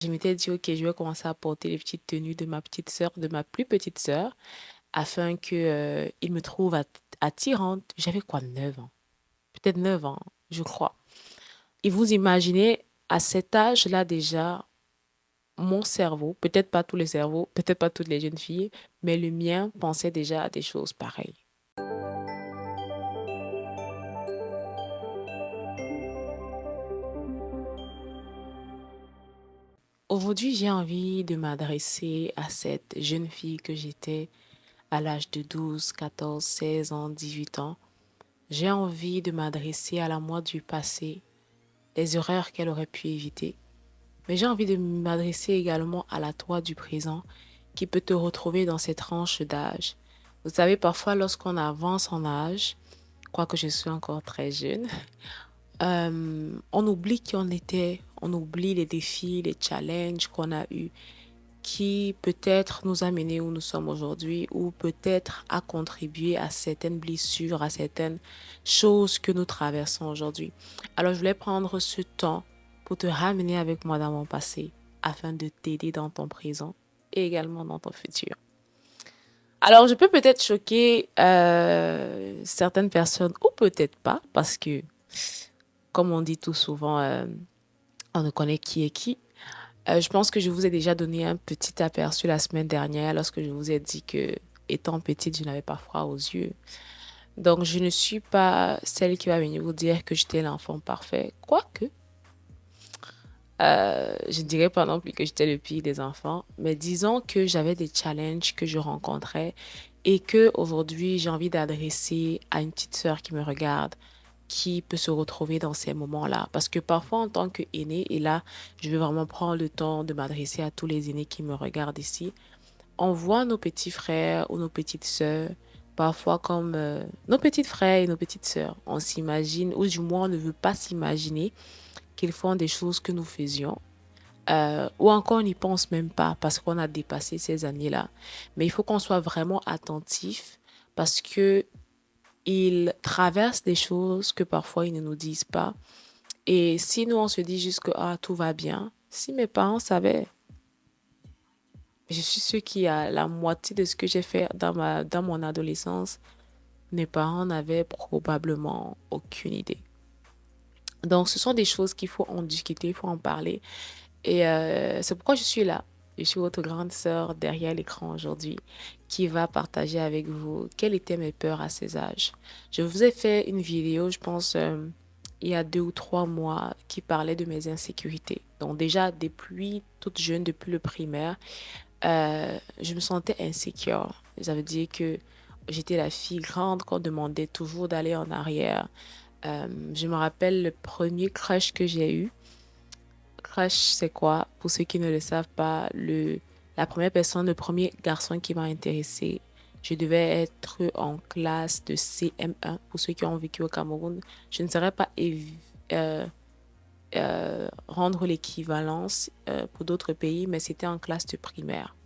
Je m'étais dit, OK, je vais commencer à porter les petites tenues de ma petite sœur, de ma plus petite sœur, afin que, il me trouve attirante. J'avais quoi, 9 ans? Peut-être 9 ans, je crois. Et vous imaginez, à cet âge-là déjà, mon cerveau, peut-être pas tous les cerveaux, peut-être pas toutes les jeunes filles, mais le mien pensait déjà à des choses pareilles. Aujourd'hui, j'ai envie de m'adresser à cette jeune fille que j'étais à l'âge de 12, 14, 16 ans, 18 ans. J'ai envie de m'adresser à la moi du passé, les erreurs qu'elle aurait pu éviter. Mais j'ai envie de m'adresser également à la toi du présent qui peut te retrouver dans cette tranche d'âge. Vous savez, parfois, lorsqu'on avance en âge, quoique je suis encore très jeune, on oublie qui on était, on oublie les défis, les challenges qu'on a eus, qui peut-être nous a menés où nous sommes aujourd'hui ou peut-être a contribué à certaines blessures, à certaines choses que nous traversons aujourd'hui. Alors, je voulais prendre ce temps pour te ramener avec moi dans mon passé afin de t'aider dans ton présent et également dans ton futur. Alors, je peux peut-être choquer certaines personnes ou peut-être pas parce que, comme on dit tout souvent, on ne connaît qui est qui. Je pense que je vous ai déjà donné un petit aperçu la semaine dernière lorsque je vous ai dit que, étant petite, je n'avais pas froid aux yeux. Donc, je ne suis pas celle qui va venir vous dire que j'étais l'enfant parfait. Quoique, je ne dirais pas non plus que j'étais le pire des enfants, mais disons que j'avais des challenges que je rencontrais et que aujourd'hui j'ai envie d'adresser à une petite sœur qui me regarde, qui peut se retrouver dans ces moments-là. Parce que parfois, en tant qu'aîné, et là, je vais vraiment prendre le temps de m'adresser à tous les aînés qui me regardent ici, on voit nos petits frères ou nos petites sœurs, parfois comme nos petits frères et nos petites sœurs. On s'imagine, ou du moins on ne veut pas s'imaginer qu'ils font des choses que nous faisions. Ou encore on n'y pense même pas parce qu'on a dépassé ces années-là. Mais il faut qu'on soit vraiment attentif parce que ils traversent des choses que parfois ils ne nous disent pas. Et si nous, on se dit juste que ah, tout va bien, si mes parents savaient, je suis sûre qu'il y a la moitié de ce que j'ai fait dans mon adolescence, mes parents n'avaient probablement aucune idée. Donc, ce sont des choses qu'il faut en discuter, il faut en parler. Et c'est pourquoi je suis là. Je suis votre grande sœur derrière l'écran aujourd'hui qui va partager avec vous quelles étaient mes peurs à ces âges. Je vous ai fait une vidéo, je pense, il y a 2 ou 3 mois qui parlait de mes insécurités. Donc déjà, depuis toute jeune, depuis le primaire, je me sentais insécure. Ça veut dire que j'étais la fille grande qu'on demandait toujours d'aller en arrière. Je me rappelle le premier crush que j'ai eu. Crush, c'est quoi? Pour ceux qui ne le savent pas, la première personne, le premier garçon qui m'a intéressé, je devais être en classe de CM1. Pour ceux qui ont vécu au Cameroun, je ne saurais pas rendre l'équivalence pour d'autres pays, mais c'était en classe de primaire.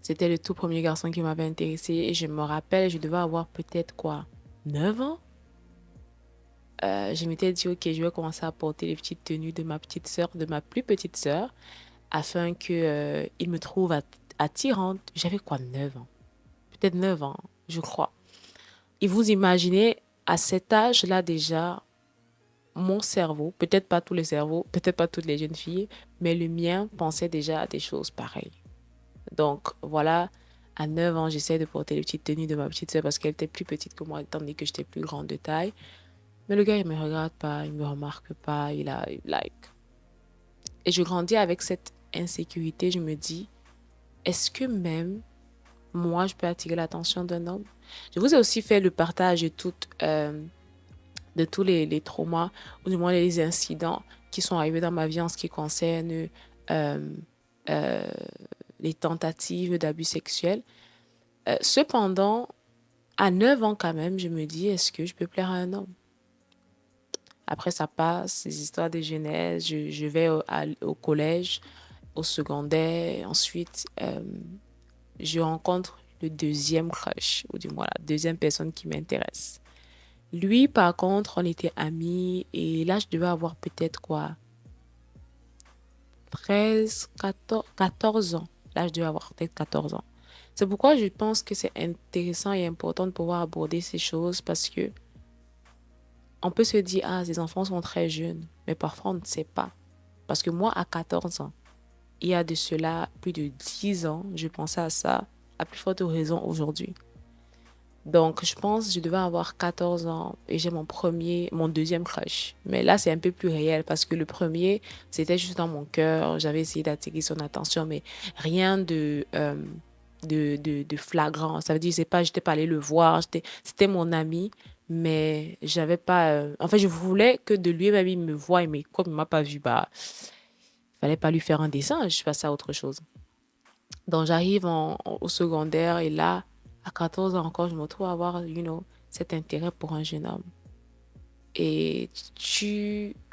C'était le tout premier garçon qui m'avait intéressé et je me rappelle, je devais avoir peut-être quoi, 9 ans? Je m'étais dit, OK, je vais commencer à porter les petites tenues de ma petite sœur, de ma plus petite sœur, afin que, il me trouve attirante. J'avais quoi, 9 ans? Peut-être 9 ans, je crois. Et vous imaginez, à cet âge-là déjà, mon cerveau, peut-être pas tous les cerveaux, peut-être pas toutes les jeunes filles, mais le mien pensait déjà à des choses pareilles. Donc voilà, à 9 ans, j'essaie de porter les petites tenues de ma petite sœur parce qu'elle était plus petite que moi, étant donné que j'étais plus grande de taille. Mais le gars, il me regarde pas, il me remarque pas, il a, like. Et je grandis avec cette insécurité. Je me dis, est-ce que même moi, je peux attirer l'attention d'un homme? Je vous ai aussi fait le partage de tous les traumas, ou du moins les incidents qui sont arrivés dans ma vie en ce qui concerne euh, euh, les tentatives d'abus sexuels. Cependant, à 9 ans quand même, je me dis, est-ce que je peux plaire à un homme? Après, ça passe, ces histoires de jeunesse, je vais au collège, au secondaire. Ensuite, je rencontre le deuxième crush, ou du moins la deuxième personne qui m'intéresse. Lui, par contre, on était amis et là, je devais avoir peut-être quoi, 13, 14 ans. Là, je devais avoir peut-être 14 ans. C'est pourquoi je pense que c'est intéressant et important de pouvoir aborder ces choses parce que on peut se dire, ah, ces enfants sont très jeunes, mais parfois on ne sait pas. Parce que moi, à 14 ans, il y a de cela plus de 10 ans, je pensais à ça, à plus forte raison aujourd'hui. Donc, je pense que je devais avoir 14 ans et j'ai mon deuxième crush. Mais là, c'est un peu plus réel parce que le premier, c'était juste dans mon cœur. J'avais essayé d'attirer son attention, mais rien de flagrant. Ça veut dire, c'est pas, j'étais pas allée le voir, c'était mon ami, mais j'avais pas, en fait, je voulais que de lui-même, il me voie, mais comme il m'a pas vu, bah, fallait pas lui faire un dessin, je passais à autre chose. Donc, j'arrive au secondaire et là, à 14 ans encore, je me retrouve à avoir, cet intérêt pour un jeune homme. Et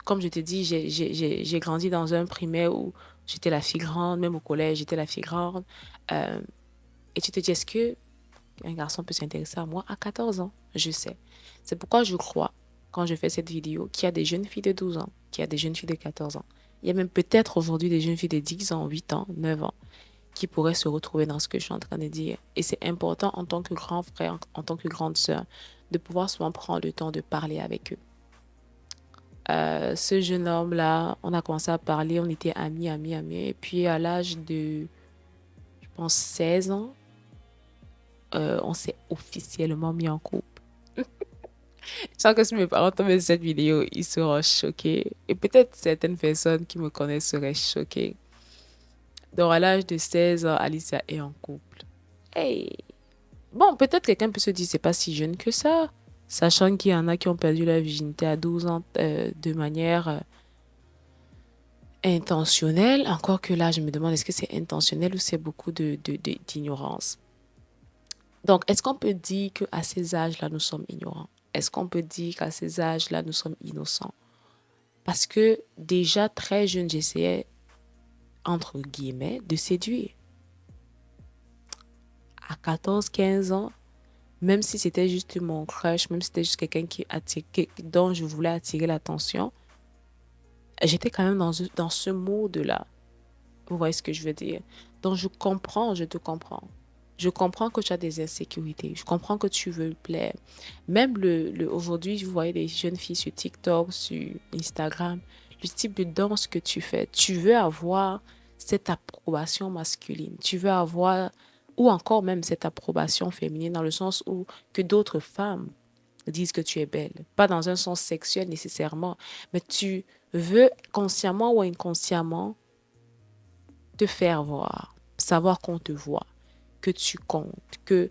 comme je te dis, j'ai grandi dans un primaire où j'étais la fille grande, même au collège, j'étais la fille grande. Euh, et tu te dis, est-ce que un garçon peut s'intéresser à moi à 14 ans? Je sais. C'est pourquoi je crois, quand je fais cette vidéo, qu'il y a des jeunes filles de 12 ans, qu'il y a des jeunes filles de 14 ans. Il y a même peut-être aujourd'hui des jeunes filles de 10 ans, 8 ans, 9 ans qui pourraient se retrouver dans ce que je suis en train de dire. Et c'est important en tant que grand frère, en tant que grande sœur, de pouvoir souvent prendre le temps de parler avec eux. Ce jeune homme-là, on a commencé à parler, on était amis, amis, amis. Et puis à l'âge de, je pense, 16 ans, on s'est officiellement mis en couple. Je sens que si mes parents tombent cette vidéo, ils seront choqués. Et peut-être certaines personnes qui me connaissent seraient choquées. Donc à l'âge de 16 ans, Alicia est en couple. Hey! Bon, peut-être quelqu'un peut se dire, c'est pas si jeune que ça. Sachant qu'il y en a qui ont perdu leur virginité à 12 ans de manière intentionnelle. Encore que là, je me demande, est-ce que c'est intentionnel ou c'est beaucoup d'ignorance? Donc, est-ce qu'on peut dire qu'à ces âges-là, nous sommes ignorants? Est-ce qu'on peut dire qu'à ces âges-là, nous sommes innocents? Parce que déjà très jeune, j'essayais, entre guillemets, de séduire. À 14, 15 ans, même si c'était juste mon crush, même si c'était juste quelqu'un dont je voulais attirer l'attention, j'étais quand même dans ce mode-là. Vous voyez ce que je veux dire? Donc, je comprends, je te comprends. Je comprends que tu as des insécurités. Je comprends que tu veux plaire. Même aujourd'hui, vous voyez des jeunes filles sur TikTok, sur Instagram, le type de danse que tu fais. Tu veux avoir cette approbation masculine. Tu veux avoir, ou encore même cette approbation féminine, dans le sens où que d'autres femmes disent que tu es belle. Pas dans un sens sexuel nécessairement, mais tu veux consciemment ou inconsciemment te faire voir, savoir qu'on te voit, que tu comptes, que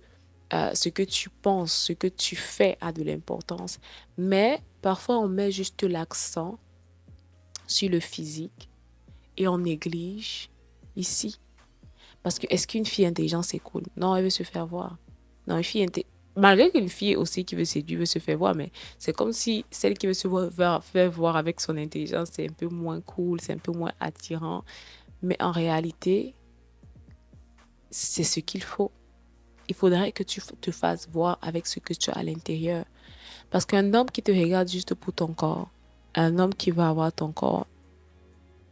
ce que tu penses, ce que tu fais a de l'importance. Mais parfois, on met juste l'accent sur le physique et on néglige ici. Parce que est-ce qu'une fille intelligente, c'est cool? Non, elle veut se faire voir. Non, une fille intelligente. Malgré qu'une fille aussi qui veut séduire, veut se faire voir, mais c'est comme si celle qui veut se faire voir avec son intelligence, c'est un peu moins cool, c'est un peu moins attirant. Mais en réalité, c'est ce qu'il faut. Il faudrait que tu te fasses voir avec ce que tu as à l'intérieur. Parce qu'un homme qui te regarde juste pour ton corps, un homme qui va avoir ton corps,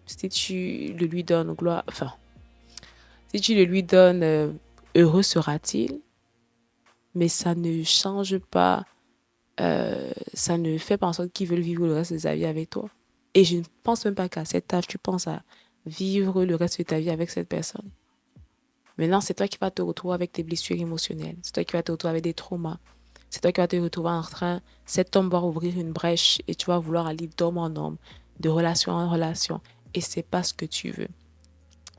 si tu le lui donnes gloire, enfin, si tu le lui donnes, heureux sera-t-il, mais ça ne change pas, ça ne fait pas en sorte qu'il veut vivre le reste de sa vie avec toi. Et je ne pense même pas qu'à cet âge, tu penses à vivre le reste de ta vie avec cette personne. Maintenant, c'est toi qui vas te retrouver avec tes blessures émotionnelles. C'est toi qui vas te retrouver avec des traumas. C'est toi qui vas te retrouver en train, cet homme va ouvrir une brèche et tu vas vouloir aller d'homme en homme, de relation en relation. Et c'est pas ce que tu veux.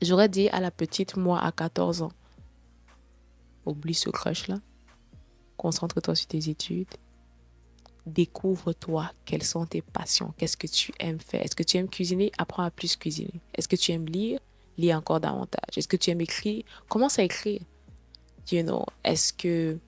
J'aurais dit à la petite moi à 14 ans, oublie ce crush-là, concentre-toi sur tes études, découvre-toi quelles sont tes passions, qu'est-ce que tu aimes faire. Est-ce que tu aimes cuisiner? Apprends à plus cuisiner. Est-ce que tu aimes lire? Lis encore davantage. Est-ce que tu aimes écrire? Commence à écrire. Est-ce que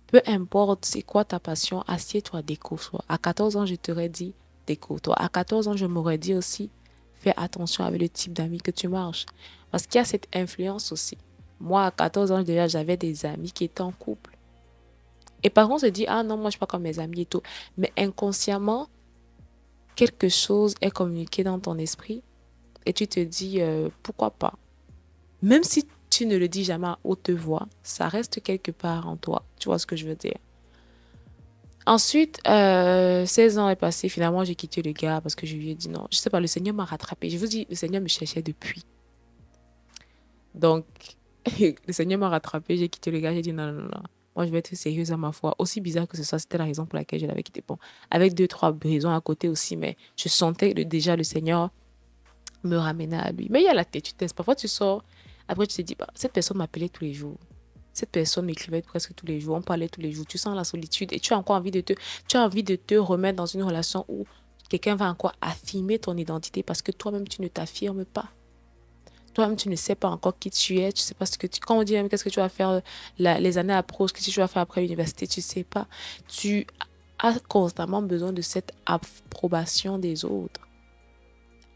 peu importe c'est quoi ta passion, assieds-toi, découvre-toi. À 14 ans, je t'aurais dit, découvre-toi. À 14 ans, je m'aurais dit aussi, fais attention avec le type d'amis que tu marches. Parce qu'il y a cette influence aussi. Moi, à 14 ans, déjà, j'avais des amis qui étaient en couple. Et par contre, on se dit, ah non, moi, je suis pas comme mes amis et tout. Mais inconsciemment, quelque chose est communiqué dans ton esprit. et tu te dis pourquoi pas. Même si tu ne le dis jamais à haute voix, ça reste quelque part en toi. Tu vois ce que je veux dire? Ensuite, 16 ans est passé. Finalement, j'ai quitté le gars parce que je lui ai dit non. Je sais pas, le Seigneur m'a rattrapé. Je vous dis, le Seigneur me cherchait depuis. Donc, le Seigneur m'a rattrapé. J'ai quitté le gars. J'ai dit non, non, non, non. Moi, je vais être sérieuse à ma foi. Aussi bizarre que ce soit, c'était la raison pour laquelle je l'avais quitté. Bon, avec deux, trois raisons à côté aussi, mais je sentais que déjà le Seigneur me ramenait à lui. Mais il y a la têtudesse. Parfois, tu sors. Après, tu te dis, bah, cette personne m'appelait tous les jours. Cette personne m'écrivait presque tous les jours, on parlait tous les jours, tu sens la solitude et tu as encore tu as envie de te remettre dans une relation où quelqu'un va encore affirmer ton identité parce que toi-même tu ne t'affirmes pas. Toi-même tu ne sais pas encore qui tu es, tu sais pas ce que tu, quand on dit même qu'est-ce que tu vas faire, les années approchent, qu'est-ce que tu vas faire après l'université, tu sais pas. Tu as constamment besoin de cette approbation des autres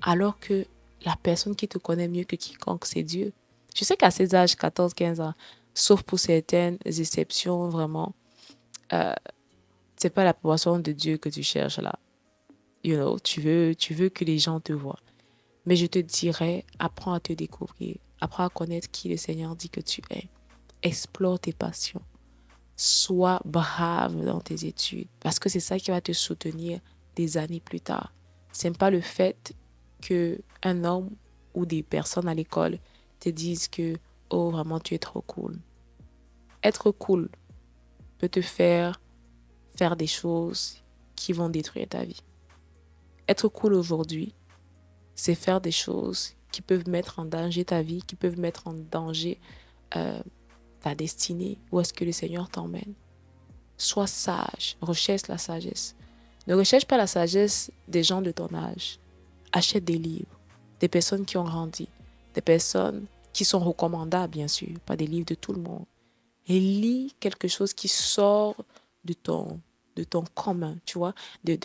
alors que la personne qui te connaît mieux que quiconque, c'est Dieu. Je sais qu'à ces âges, 14, 15 ans, sauf pour certaines exceptions, vraiment, euh, c'est pas l'approbation de Dieu que tu cherches là. You know, tu veux que les gens te voient. Mais je te dirais, apprends à te découvrir. Apprends à connaître qui le Seigneur dit que tu es. Explore tes passions. Sois brave dans tes études. Parce que c'est ça qui va te soutenir des années plus tard. C'est pas le fait que un homme ou des personnes à l'école te disent que, oh, vraiment, tu es trop cool. Être cool peut te faire des choses qui vont détruire ta vie. Être cool aujourd'hui, c'est faire des choses qui peuvent mettre en danger ta vie, qui peuvent mettre en danger euh, ta destinée. Où est-ce que le Seigneur t'emmène? Sois sage, recherche la sagesse. Ne recherche pas la sagesse des gens de ton âge. Achète des livres, des personnes qui ont grandi, des personnes qui sont recommandables, bien sûr, pas des livres de tout le monde. Et lis quelque chose qui sort de de ton commun, tu vois, de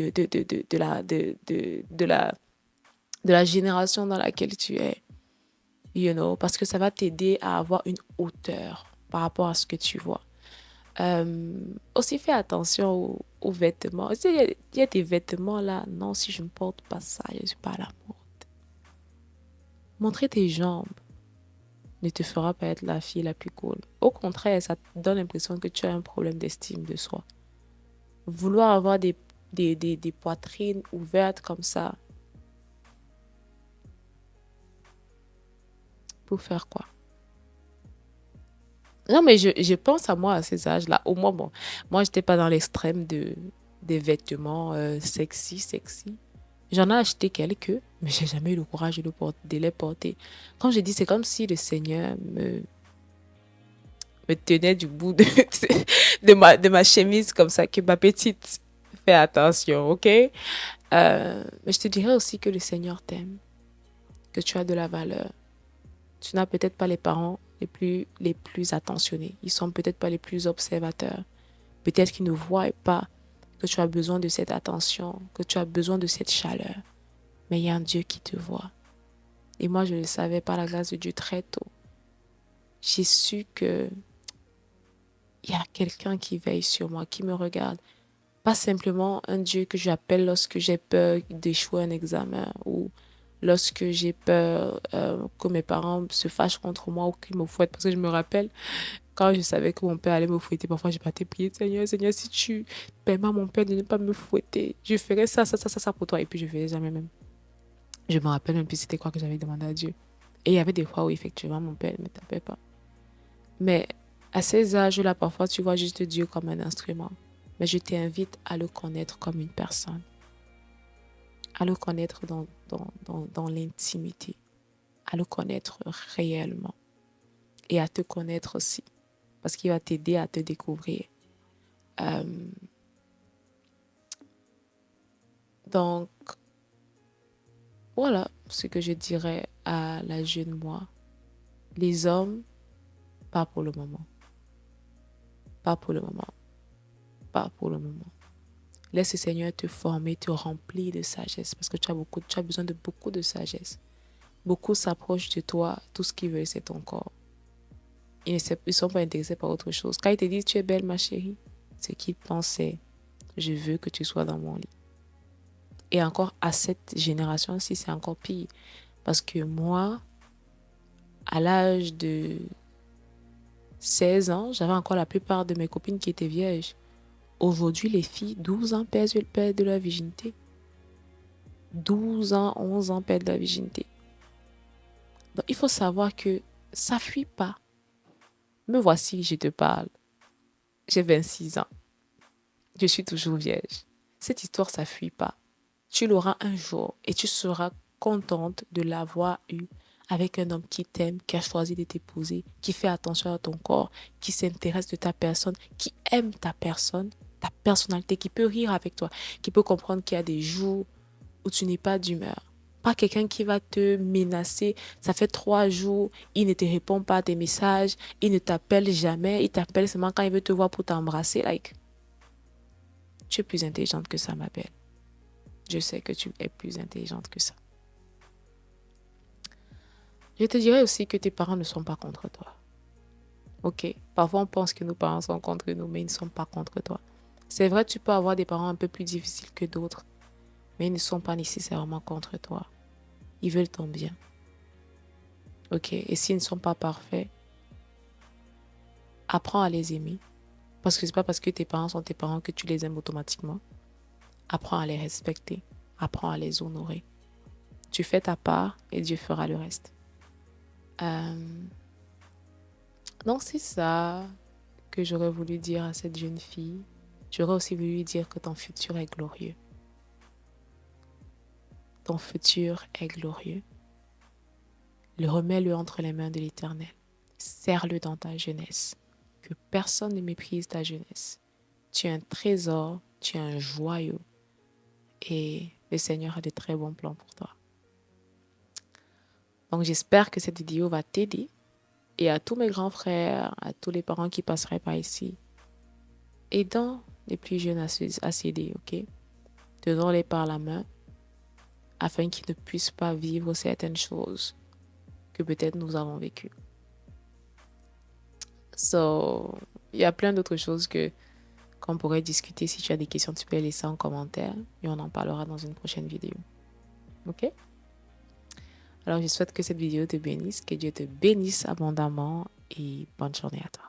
la génération dans laquelle tu es, you know, parce que ça va t'aider à avoir une hauteur par rapport à ce que tu vois. Aussi, fais attention aux vêtements. Tu sais, il y a des vêtements là, non, si je ne porte pas ça, je ne suis pas à la mode. Montrer tes jambes ne te fera pas être la fille la plus cool. Au contraire, ça te donne l'impression que tu as un problème d'estime de soi. Vouloir avoir des poitrines ouvertes comme ça, pour faire quoi? Non, mais je pense à moi à ces âges-là. Au moins, bon, moi, j'étais pas dans l'extrême des vêtements sexy. J'en ai acheté quelques, mais j'ai jamais eu le courage de les porter. Comme je dis, c'est comme si le Seigneur me tenait du bout de ma chemise comme ça, que ma petite, fais attention, ok? Mais je te dirais aussi que le Seigneur t'aime, que tu as de la valeur. Tu n'as peut-être pas les parents les plus attentionnés. Ils sont peut-être pas les plus observateurs. Peut-être qu'ils ne voient pas que tu as besoin de cette attention, que tu as besoin de cette chaleur. Mais il y a un Dieu qui te voit. Et moi, je le savais par la grâce de Dieu très tôt. J'ai su que il y a quelqu'un qui veille sur moi, qui me regarde. Pas simplement un Dieu que j'appelle lorsque j'ai peur d'échouer un examen ou lorsque j'ai peur que mes parents se fâchent contre moi ou qu'ils me fouettent. Parce que je me rappelle, quand je savais que mon père allait me fouetter, parfois j'ai pas prié, Seigneur, Seigneur, si tu permets à mon père de ne pas me fouetter, je ferai ça pour toi. Et puis je faisais jamais même. Je me rappelle même plus c'était quoi que j'avais demandé à Dieu. Et il y avait des fois où effectivement mon père ne me tapait pas. Mais à ces âges-là, parfois tu vois juste Dieu comme un instrument. Mais je t'invite à le connaître comme une personne, à le connaître dans l'intimité, à le connaître réellement et à te connaître aussi, parce qu'il va t'aider à te découvrir. Euh, donc, voilà ce que je dirais à la jeune moi. Les hommes, pas pour le moment. Pas pour le moment. Pas pour le moment. Laisse le Seigneur te former, te remplir de sagesse, parce que tu as besoin de beaucoup de sagesse. Beaucoup s'approchent de toi, tout ce qu'ils veulent, c'est ton corps. Ils ne sont pas intéressés par autre chose. Quand ils te disent, tu es belle, ma chérie, ce qu'ils pensent, c'est, je veux que tu sois dans mon lit. Et encore, à cette génération-ci, c'est encore pire. Parce que moi, à l'âge de 16 ans, j'avais encore la plupart de mes copines qui étaient vierges. Aujourd'hui, les filles, 12 ans, perdent de leur virginité. 12 ans, 11 ans, perdent de leur virginité. Donc, il faut savoir que ça fuit pas. Me voici, je te parle. J'ai 26 ans. Je suis toujours vierge. Cette histoire, ça fuit pas. Tu l'auras un jour et tu seras contente de l'avoir eu avec un homme qui t'aime, qui a choisi de t'épouser, qui fait attention à ton corps, qui s'intéresse de ta personne, qui aime ta personne, ta personnalité, qui peut rire avec toi, qui peut comprendre qu'il y a des jours où tu n'es pas d'humeur. Pas quelqu'un qui va te menacer. Ça fait 3 jours, il ne te répond pas à tes messages, il ne t'appelle jamais, il t'appelle seulement quand il veut te voir pour t'embrasser. Like, tu es plus intelligente que ça, ma belle. Je sais que tu es plus intelligente que ça. Je te dirais aussi que tes parents ne sont pas contre toi. Ok, parfois on pense que nos parents sont contre nous, mais ils ne sont pas contre toi. C'est vrai, tu peux avoir des parents un peu plus difficiles que d'autres, mais ils ne sont pas nécessairement contre toi. Ils veulent ton bien. Ok, et s'ils ne sont pas parfaits, apprends à les aimer. Parce que c'est pas parce que tes parents sont tes parents que tu les aimes automatiquement. Apprends à les respecter. Apprends à les honorer. Tu fais ta part et Dieu fera le reste. Euh, donc c'est ça que j'aurais voulu dire à cette jeune fille. J'aurais aussi voulu lui dire que ton futur est glorieux. Ton futur est glorieux. Remets-le entre les mains de l'Éternel. Serre-le dans ta jeunesse. Que personne ne méprise ta jeunesse. Tu es un trésor, tu es un joyau. Et le Seigneur a de très bons plans pour toi. Donc j'espère que cette vidéo va t'aider. Et à tous mes grands frères, à tous les parents qui passeraient par ici, aidant les plus jeunes à s'aider, ok? Tenons-les par la main afin qu'ils ne puissent pas vivre certaines choses que peut-être nous avons vécues. So, il y a plein d'autres choses qu'on pourrait discuter. Si tu as des questions, tu peux les laisser en commentaire et on en parlera dans une prochaine vidéo. Ok? Alors, je souhaite que cette vidéo te bénisse, que Dieu te bénisse abondamment et bonne journée à toi.